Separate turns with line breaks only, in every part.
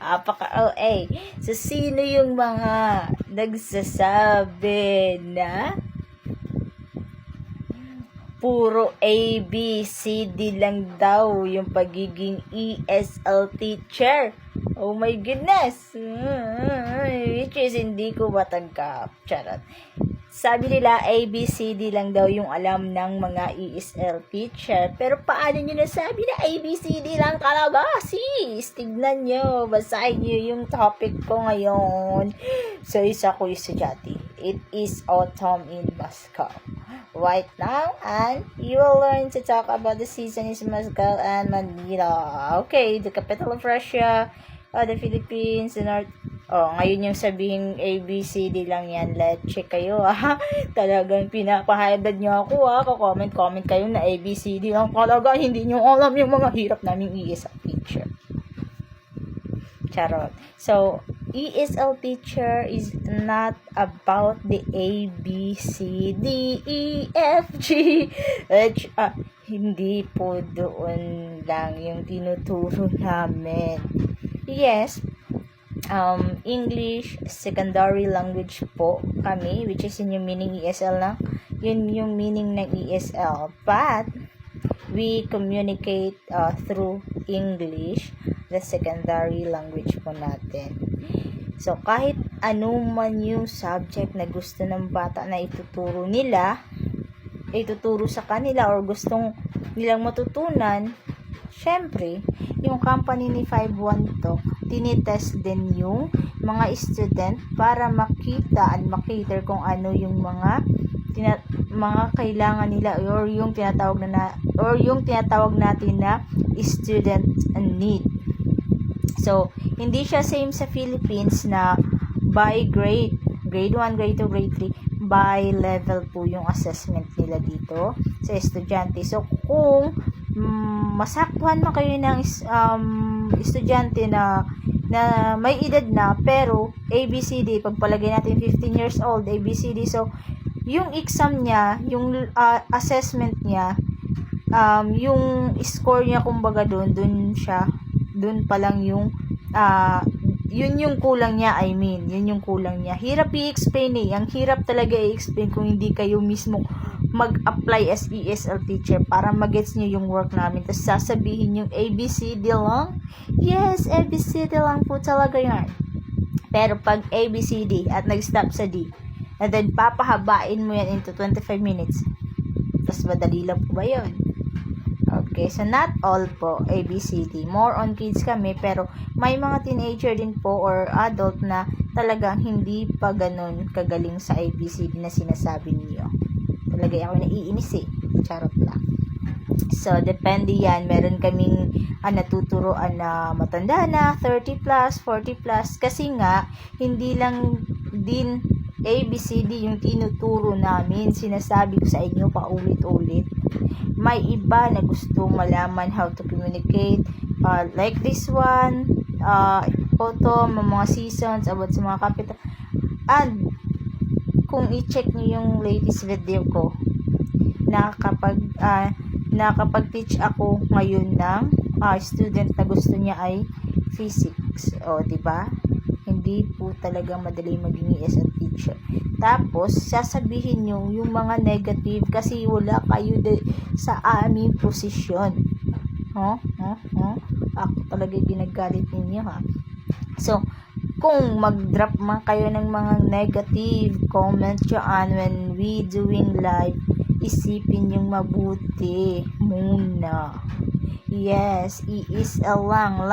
Apaka-OA. So, sino yung mga nagsasabi na puro A, B, C, D lang daw yung pagiging ESL teacher? Oh my goodness! Which is hindi ko matanggap. Charot. Sabi nila, A, B, C, D lang daw yung alam ng mga ESL teacher. Pero paano nyo nasabi na A, B, C, D lang talaga? Sis, tignan nyo. Basahin nyo yung topic ko ngayon. So, isa ko estudyante. It is autumn in Moscow right now, and you will learn to talk about the season is Moscow and Manila. Okay, the capital of Russia, the Philippines, the North. Ngayon yung sabihin ABCD lang yan. Let's check kayo, Talagang pinapahayad nyo ako, Comment kayo na ABCD lang talaga. Hindi nyo alam yung mga hirap naming ESL teacher. Charot. So, ESL teacher is not about the A, B, C, D, E, F, G, H, hindi po doon lang yung tinuturo namin. Yes, English secondary language po kami, which is yun yung meaning ESL lang. Yun yung meaning ng ESL. But, we communicate through English, the secondary language po natin. So, kahit ano man yung subject na gusto ng bata na ituturo sa kanila or gustong nilang matutunan, syempre, yung company ni 512, tinitest din yung mga student para makita and makater kung ano yung mga kailangan nila or yung tinatawag natin na student need. So, hindi siya same sa Philippines na by grade 1, grade 2, grade 3, by level po yung assessment nila dito sa estudyante. So, kung masaktuhan man kayo ng estudyante na may edad na, pero ABCD, pagpalagay natin 15 years old, ABCD, so, yung exam niya, yung assessment niya, yung score niya, kumbaga doon pa lang yung yun yung kulang niya, yun yung kulang niya. Hirap i-explain ang hirap talaga i-explain kung hindi kayo mismo mag-apply as ESL teacher para mag-gets nyo yung work namin. Tapos sasabihin yung ABCD lang. Yes, ABCD lang po talaga yan. Pero pag ABCD at nag-stop sa D, and then papahabain mo yan into 25 minutes, tapos madali lang po ba yun? Okay, so not all po ABCD. More on kids kami, pero may mga teenager din po or adult na talagang hindi pa ganun kagaling sa ABCD na sinasabi niyo. Talaga ako naiinis Charot lang. So, depende yan. Meron kaming natuturoan na matanda na, 30 plus, 40 plus. Kasi nga, hindi lang din ABCD yung tinuturo namin. Sinasabi ko sa inyo paulit-ulit. May iba na gusto malaman how to communicate. Like this one, photo, mga seasons, about sa mga capital. And, kung i-check nyo yung latest video ko, nakapag-teach ako ngayon ng student na gusto niya ay physics. Diba? Hindi po talaga madali maging ESL teacher. Tapos, sasabihin nyo yung mga negative kasi wala kayo sa aming posisyon. Ako talaga ginagalit ninyo, So, kung mag-drop man kayo ng mga negative comments dyan when we doing live, isipin yung mabuti muna. Yes, ESL lang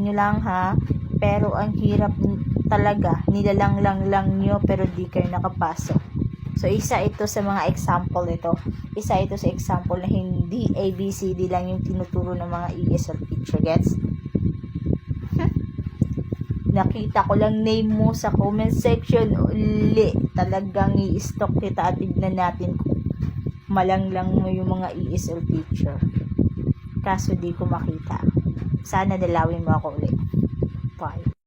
nyo lang pero ang hirap talaga, nilalang lang nyo pero di kayo nakapasok. So, isa ito sa mga example ito. Isa ito sa example na hindi ABCD lang yung tinuturo ng mga ESL teacher. Gets? Nakita ko lang name mo sa comment section. Uli, talagang i-stalk kita at tignan natin kung malanglang mo yung mga ESL teacher. Kaso di ko makita. Sana dalawin mo ako ulit. Bye.